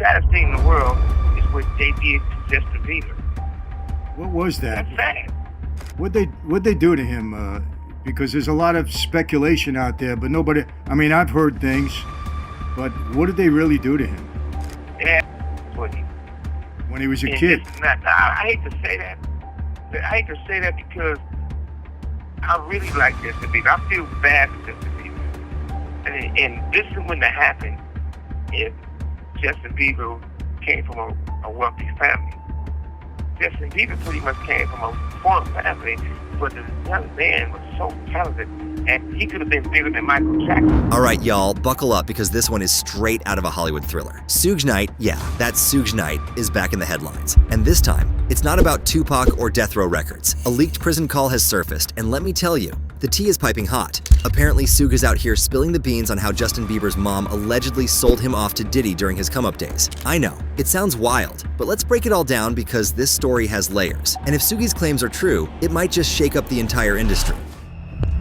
saddest thing in the world is what they did to Justin Bieber. What was that? That's sad. What'd they do to him? Because there's a lot of speculation out there, but nobody. I mean, I've heard things, but what did they really do to him? Yeah, what he. When he was a kid. I hate to say that. I hate to say that because I really like Justin Bieber. I feel bad for Justin Bieber. And this wouldn't have happened if Justin Bieber came from a wealthy family. Justin Bieber pretty much came from a poor family, but the young man was so talented, and he could have been bigger than Michael Jackson. All right, y'all, buckle up because this one is straight out of a Hollywood thriller. Suge Knight, yeah, that Suge Knight is back in the headlines. And this time, it's not about Tupac or Death Row Records. A leaked prison call has surfaced, and let me tell you, the tea is piping hot. Apparently, Suge is out here spilling the beans on how Justin Bieber's mom allegedly sold him off to Diddy during his come-up days. I know, it sounds wild, but let's break it all down because this story has layers. And if Suge's claims are true, it might just shake up the entire industry.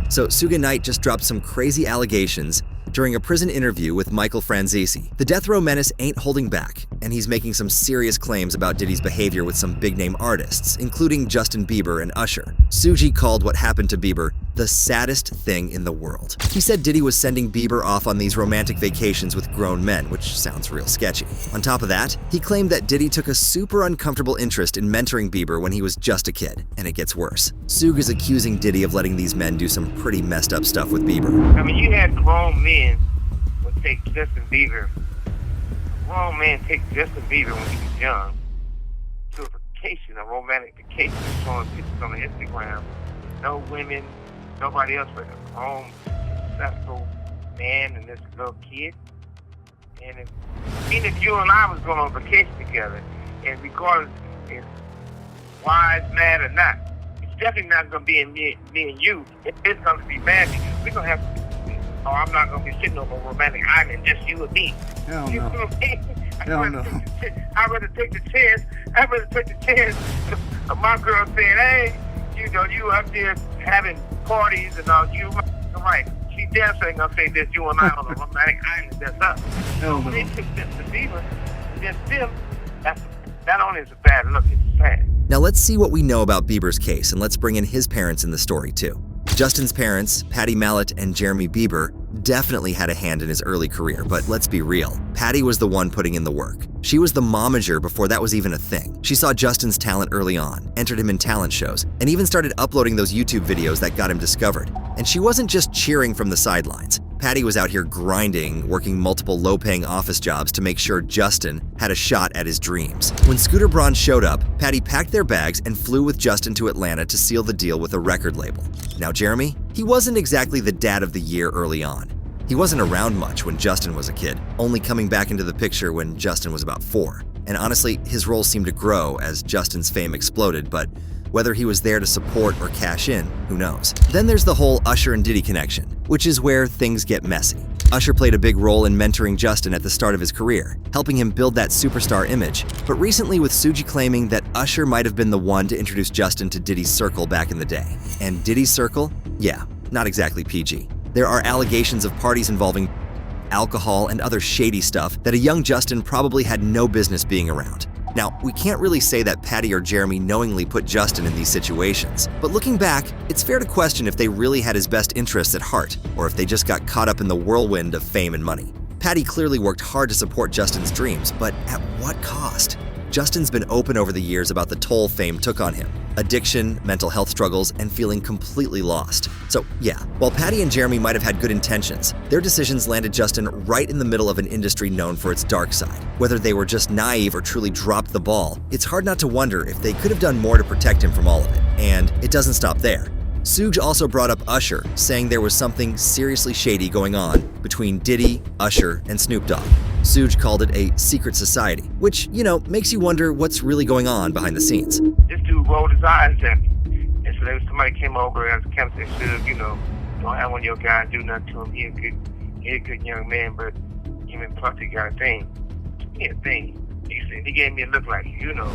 So Suge Knight just dropped some crazy allegations during a prison interview with Michael Franzese. The Death Row menace ain't holding back, and he's making some serious claims about Diddy's behavior with some big-name artists, including Justin Bieber and Usher. Suge called what happened to Bieber the saddest thing in the world. He said Diddy was sending Bieber off on these romantic vacations with grown men, which sounds real sketchy. On top of that, he claimed that Diddy took a super uncomfortable interest in mentoring Bieber when he was just a kid, and it gets worse. Suge is accusing Diddy of letting these men do some pretty messed up stuff with Bieber. I mean, you had grown men would take Justin Bieber. Grown men take Justin Bieber when he was young to a vacation, a romantic vacation, showing pictures on the Instagram. No women, nobody else but a grown, successful man and this little kid. And even if you and I was going on vacation together, and regardless if wise, mad or not, it's definitely not going to be in me and you. It's going to be mad because we're going to have to. Oh, I'm not going to be sitting on a romantic island, just you and me. Hell no. You know what I mean? Hell no. I'd rather take the chance of my girl saying, hey, you know, you up there having parties and all, you right. She damn sure ain't going to say this, you and I on a romantic island, that's us. Hell no. When they took this to Bieber, against them, that only is a bad look, it's sad. Now let's see what we know about Bieber's case, and let's bring in his parents in the story too. Justin's parents, Patty Mallet and Jeremy Bieber, definitely had a hand in his early career, but let's be real. Patty was the one putting in the work. She was the momager before that was even a thing. She saw Justin's talent early on, entered him in talent shows, and even started uploading those YouTube videos that got him discovered. And she wasn't just cheering from the sidelines. Patty was out here grinding, working multiple low-paying office jobs to make sure Justin had a shot at his dreams. When Scooter Braun showed up, Patty packed their bags and flew with Justin to Atlanta to seal the deal with a record label. Now Jeremy, he wasn't exactly the dad of the year early on. He wasn't around much when Justin was a kid, only coming back into the picture when Justin was about 4. And honestly, his role seemed to grow as Justin's fame exploded, but whether he was there to support or cash in, who knows. Then there's the whole Usher and Diddy connection, which is where things get messy. Usher played a big role in mentoring Justin at the start of his career, helping him build that superstar image. But recently with Suge claiming that Usher might have been the one to introduce Justin to Diddy's circle back in the day. And Diddy's circle? Yeah, not exactly PG. There are allegations of parties involving alcohol and other shady stuff that a young Justin probably had no business being around. Now, we can't really say that Patty or Jeremy knowingly put Justin in these situations, but looking back, it's fair to question if they really had his best interests at heart, or if they just got caught up in the whirlwind of fame and money. Patty clearly worked hard to support Justin's dreams, but at what cost? Justin's been open over the years about the toll fame took on him. Addiction, mental health struggles, and feeling completely lost. So yeah, while Patty and Jeremy might have had good intentions, their decisions landed Justin right in the middle of an industry known for its dark side. Whether they were just naive or truly dropped the ball, it's hard not to wonder if they could have done more to protect him from all of it. And it doesn't stop there. Suge also brought up Usher, saying there was something seriously shady going on between Diddy, Usher, and Snoop Dogg. Suge called it a secret society, which, you know, makes you wonder what's really going on behind the scenes. This dude rolled his eyes at me. And so there was somebody came over and kept saying, Suge, you know, don't have one of your guys do nothing to him. He a good young man, but even plus he got a thing. He had a thing. He gave me a look like, you know.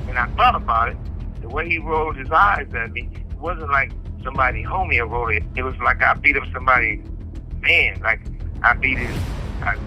And I thought about it. The way he rolled his eyes at me, it wasn't like somebody homie rolled it. It was like I beat up somebody, man. Like I beat his,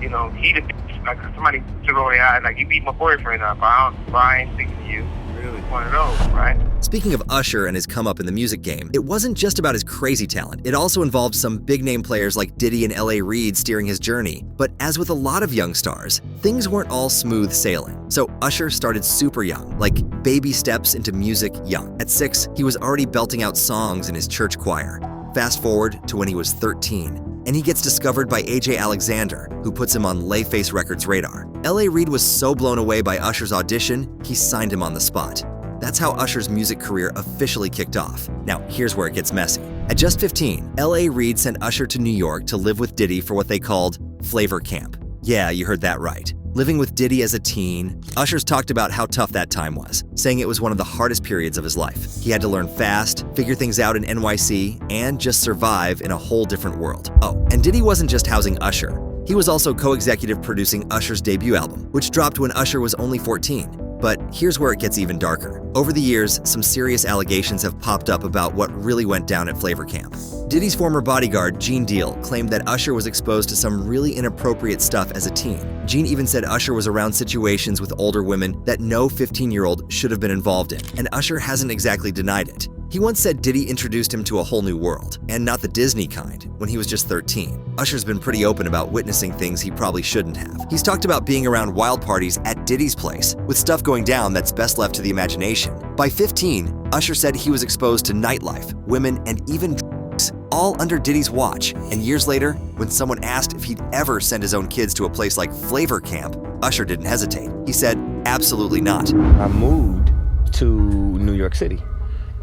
you know, he the bitch. like somebody to roll their eyes, like you beat my boyfriend up. I ain't thinking of you. Really? One of those, right? Speaking of Usher and his come up in the music game, it wasn't just about his crazy talent. It also involved some big name players like Diddy and L.A. Reid steering his journey. But as with a lot of young stars, things weren't all smooth sailing. So Usher started super young, like baby steps into music young. At 6, he was already belting out songs in his church choir. Fast forward to when he was 13, and he gets discovered by AJ Alexander, who puts him on Layface Records' radar. L.A. Reid was so blown away by Usher's audition, he signed him on the spot. That's how Usher's music career officially kicked off. Now, here's where it gets messy. At just 15, L.A. Reid sent Usher to New York to live with Diddy for what they called Flavor Camp. Yeah, you heard that right. Living with Diddy as a teen, Usher's talked about how tough that time was, saying it was one of the hardest periods of his life. He had to learn fast, figure things out in NYC, and just survive in a whole different world. Oh, and Diddy wasn't just housing Usher. He was also co-executive producing Usher's debut album, which dropped when Usher was only 14. But here's where it gets even darker. Over the years, some serious allegations have popped up about what really went down at Flavor Camp. Diddy's former bodyguard, Gene Deal, claimed that Usher was exposed to some really inappropriate stuff as a teen. Gene even said Usher was around situations with older women that no 15-year-old should have been involved in, and Usher hasn't exactly denied it. He once said Diddy introduced him to a whole new world, and not the Disney kind, when he was just 13. Usher's been pretty open about witnessing things he probably shouldn't have. He's talked about being around wild parties at Diddy's place, with stuff going down that's best left to the imagination. By 15, Usher said he was exposed to nightlife, women, and even drugs, all under Diddy's watch. And years later, when someone asked if he'd ever send his own kids to a place like Flavor Camp, Usher didn't hesitate. He said, absolutely not. I moved to New York City,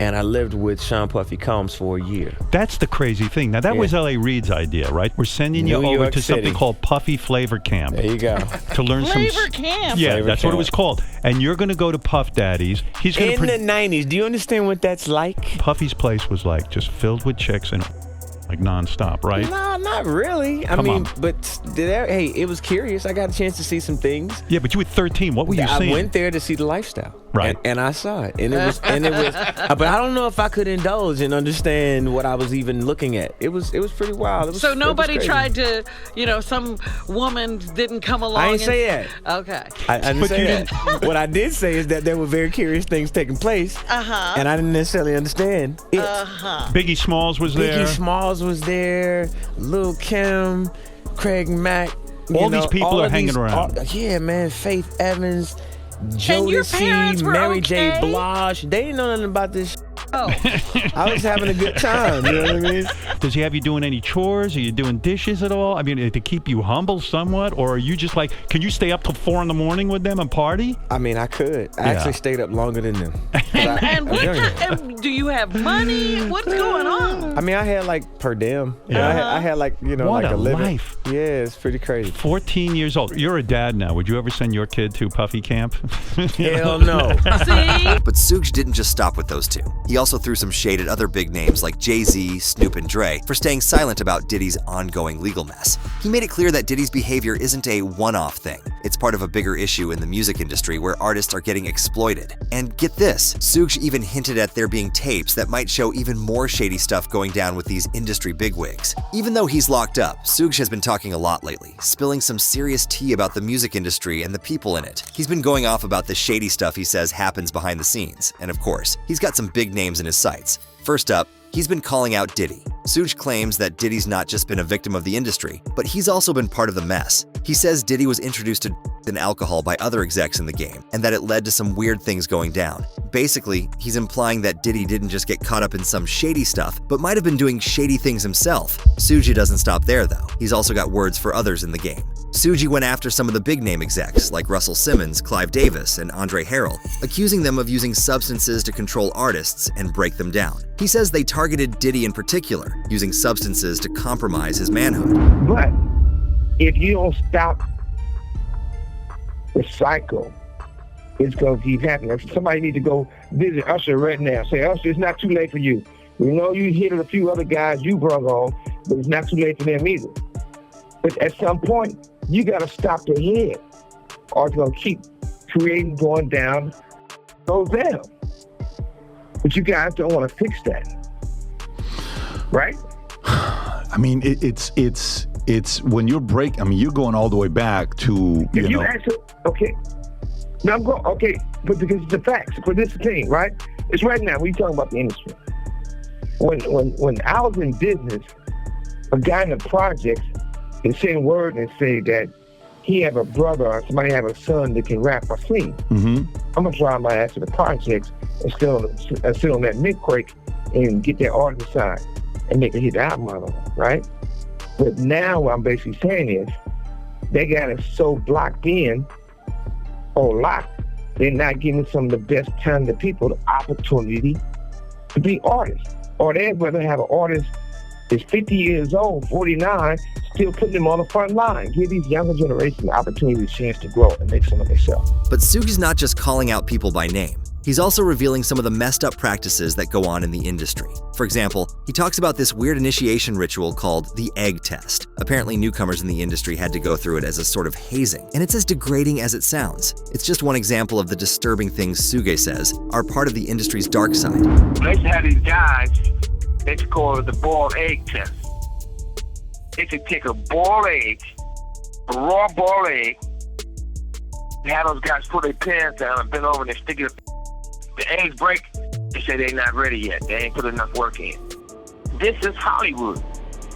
and I lived with Sean Puffy Combs for a year. That's the crazy thing. Now, that was L.A. Reid's idea, right? We're sending you over to something called Puffy Flavor Camp. There you go. To learn Flavor Camp. Yeah, Flavor that's Camp. what it was called. And you're going to go to Puff Daddy's. He's going In the 90s, do you understand what that's like? Puffy's place was like just filled with chicks and like nonstop, right? No, not really. Come on. But hey, it was curious. I got a chance to see some things. Yeah, but you were 13. What were you seeing? I went there to see the lifestyle. Right. And I saw it. And it was but I don't know if I could indulge and understand what I was even looking at. It was pretty wild. So nobody tried to, some woman didn't come along. I didn't say that. Okay. I didn't say that. What I did say is that there were very curious things taking place. Uh-huh. And I didn't necessarily understand it. Uh-huh. Biggie Smalls was there. Biggie Smalls was there. Lil' Kim, Craig Mack. All these people are hanging around. Yeah, man. Faith Evans, And your parents Jodeci, were Mary J. okay? Blige. They didn't know nothing about this. Oh. I was having a good time. You know what I mean? Does he have you doing any chores? Are you doing dishes at all? I mean, to keep you humble somewhat? Or are you just like, can you stay up till 4 a.m. with them and party? I mean, I could. I actually stayed up longer than them. And do you have money? What's going on? I mean, I had like per diem. Yeah. I had like, What like a a living. life. Yeah, it's pretty crazy. 14 years old. You're a dad now. Would you ever send your kid to Puffy Camp? Hell no. See? But Suge didn't just stop with those two. He also threw some shade at other big names like Jay-Z, Snoop, and Dre for staying silent about Diddy's ongoing legal mess. He made it clear that Diddy's behavior isn't a one-off thing. It's part of a bigger issue in the music industry where artists are getting exploited. And get this, Suge even hinted at there being tapes that might show even more shady stuff going down with these industry bigwigs. Even though he's locked up, Suge has been talking a lot lately, spilling some serious tea about the music industry and the people in it. He's been going off about the shady stuff he says happens behind the scenes. And of course, he's got some big names in his sights. First up, he's been calling out Diddy. Suge claims that Diddy's not just been a victim of the industry, but he's also been part of the mess. He says Diddy was introduced to and alcohol by other execs in the game, and that it led to some weird things going down. Basically, he's implying that Diddy didn't just get caught up in some shady stuff, but might have been doing shady things himself. Suge doesn't stop there, though. He's also got words for others in the game. Suge went after some of the big-name execs, like Russell Simmons, Clive Davis, and Andre Harrell, accusing them of using substances to control artists and break them down. He says they targeted Diddy in particular, using substances to compromise his manhood. But if you don't stop the cycle, it's going to keep happening. Somebody need to go visit Usher right now. Say, Usher, it's not too late for you. We know you hit a few other guys you brung on, but it's not too late for them either. But at some point, you got to stop the head, or it's going to keep creating, going down, goes down. But you guys don't want to fix that, right? I mean, it's it's when you're you're going all the way back to, If you know. actually, okay. Now I'm going, okay, but because it's the facts. But this is the thing, right? It's right now. We talking about the industry. When I was in business, a guy in the projects can send word and say that he have a brother or somebody have a son that can rap or sing. Mm-hmm. I'm gonna drive my ass to the projects and sit on that mid crate and get that artist signed and make a hit album out of it, right? But now what I'm basically saying is they got it so blocked in or locked, they're not giving some of the best talented people the opportunity to be artists. Or they'd rather have an artist that's 50 years old, 49, still putting them on the front line. Give these younger generations the opportunity, the chance to grow and make some of themselves. But Suge is not just calling out people by name. He's also revealing some of the messed up practices that go on in the industry. For example, he talks about this weird initiation ritual called the egg test. Apparently, newcomers in the industry had to go through it as a sort of hazing, and it's as degrading as it sounds. It's just one example of the disturbing things Suge says are part of the industry's dark side. They used to have these guys, they used to call it the boiled egg test. They should take a boiled egg, a raw boiled egg, and have those guys put their pants down and bend over and they stick it. The eggs break, they say they're not ready yet. They ain't put enough work in. This is Hollywood.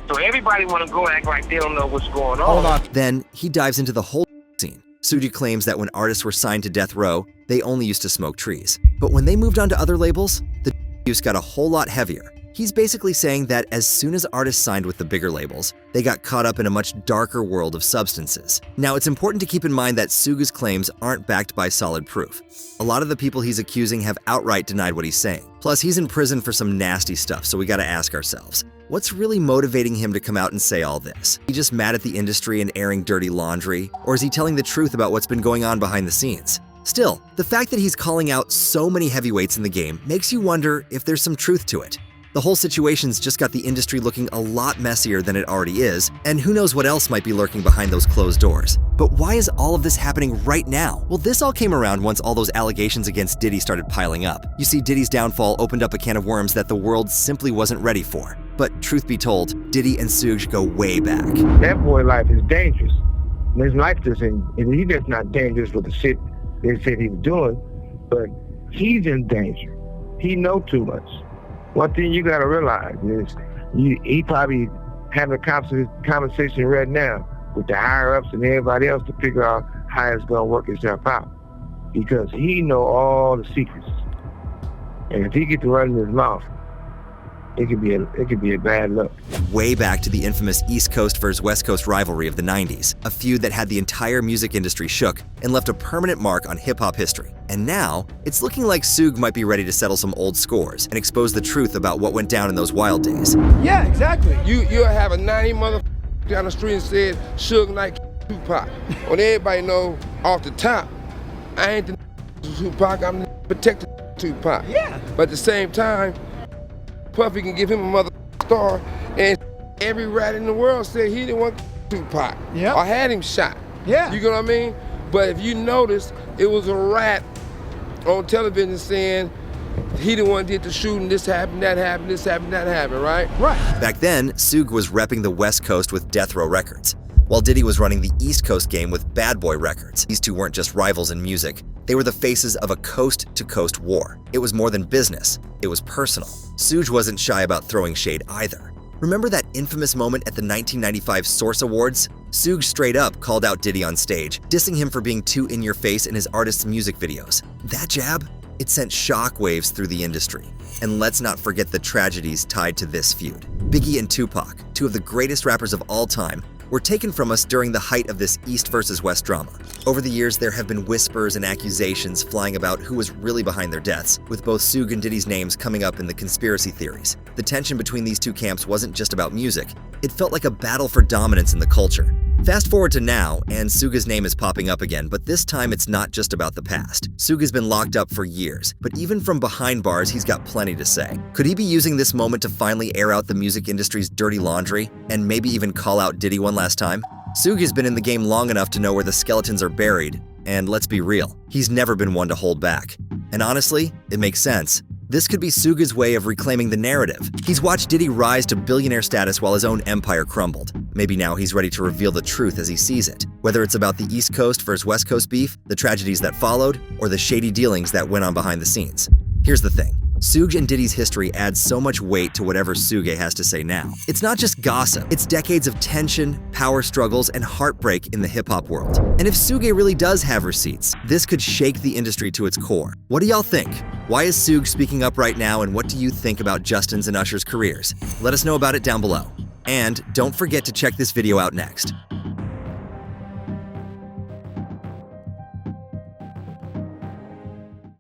So everybody want to go act like they don't know what's going on. Hold on. Then he dives into the whole scene. Suge claims that when artists were signed to Death Row, they only used to smoke trees. But when they moved on to other labels, the use got a whole lot heavier. He's basically saying that as soon as artists signed with the bigger labels, they got caught up in a much darker world of substances. Now, it's important to keep in mind that Suge's claims aren't backed by solid proof. A lot of the people he's accusing have outright denied what he's saying. Plus, he's in prison for some nasty stuff, so we gotta ask ourselves, what's really motivating him to come out and say all this? He just mad at the industry and airing dirty laundry? Or is he telling the truth about what's been going on behind the scenes? Still, the fact that he's calling out so many heavyweights in the game makes you wonder if there's some truth to it. The whole situation's just got the industry looking a lot messier than it already is, and who knows what else might be lurking behind those closed doors. But why is all of this happening right now? Well, this all came around once all those allegations against Diddy started piling up. You see, Diddy's downfall opened up a can of worms that the world simply wasn't ready for. But truth be told, Diddy and Suge go way back. That boy life is dangerous. His life doesn't, and he just not dangerous with the shit they said he was doing, but he's in danger. He know too much. One thing you gotta realize is he probably having a conversation right now with the higher ups and everybody else to figure out how it's gonna work itself out, because he know all the secrets, and if he get to running his mouth, it could be a bad look. Way back to the infamous East Coast versus West Coast rivalry of the 90s, a feud that had the entire music industry shook and left a permanent mark on hip-hop history. And now, it's looking like Suge might be ready to settle some old scores and expose the truth about what went down in those wild days. Yeah, exactly. You'll have a 90 mother down the street and said Suge Knight Tupac. When everybody know off the top, I ain't the Tupac, I'm the protected Tupac. Yeah. But at the same time, Puffy can give him a mother star, and every rat in the world said he didn't want Tupac. Yeah. Or had him shot. Yeah. You know what I mean? But if you notice, it was a rat on television saying he the one did the shooting, this happened, that happened, this happened, that happened, right? Right. Back then, Suge was repping the West Coast with Death Row Records, while Diddy was running the East Coast game with Bad Boy Records. These two weren't just rivals in music. They were the faces of a coast-to-coast war. It was more than business. It was personal. Suge wasn't shy about throwing shade either. Remember that infamous moment at the 1995 Source Awards? Suge straight up called out Diddy on stage, dissing him for being too in-your-face in his artist's music videos. That jab? It sent shockwaves through the industry. And let's not forget the tragedies tied to this feud. Biggie and Tupac, two of the greatest rappers of all time, were taken from us during the height of this East versus West drama. Over the years, there have been whispers and accusations flying about who was really behind their deaths, with both Suge and Diddy's names coming up in the conspiracy theories. The tension between these two camps wasn't just about music. It felt like a battle for dominance in the culture. Fast forward to now, and Suge's name is popping up again, but this time it's not just about the past. Suge has been locked up for years, but even from behind bars, he's got plenty to say. Could he be using this moment to finally air out the music industry's dirty laundry, and maybe even call out Diddy one last time? Suge has been in the game long enough to know where the skeletons are buried, and let's be real, he's never been one to hold back. And honestly, it makes sense. This could be Suge's way of reclaiming the narrative. He's watched Diddy rise to billionaire status while his own empire crumbled. Maybe now he's ready to reveal the truth as he sees it, whether it's about the East Coast versus West Coast beef, the tragedies that followed, or the shady dealings that went on behind the scenes. Here's the thing. Suge and Diddy's history adds so much weight to whatever Suge has to say now. It's not just gossip, it's decades of tension, power struggles, and heartbreak in the hip-hop world. And if Suge really does have receipts, this could shake the industry to its core. What do y'all think? Why is Suge speaking up right now, and what do you think about Justin's and Usher's careers? Let us know about it down below. And don't forget to check this video out next.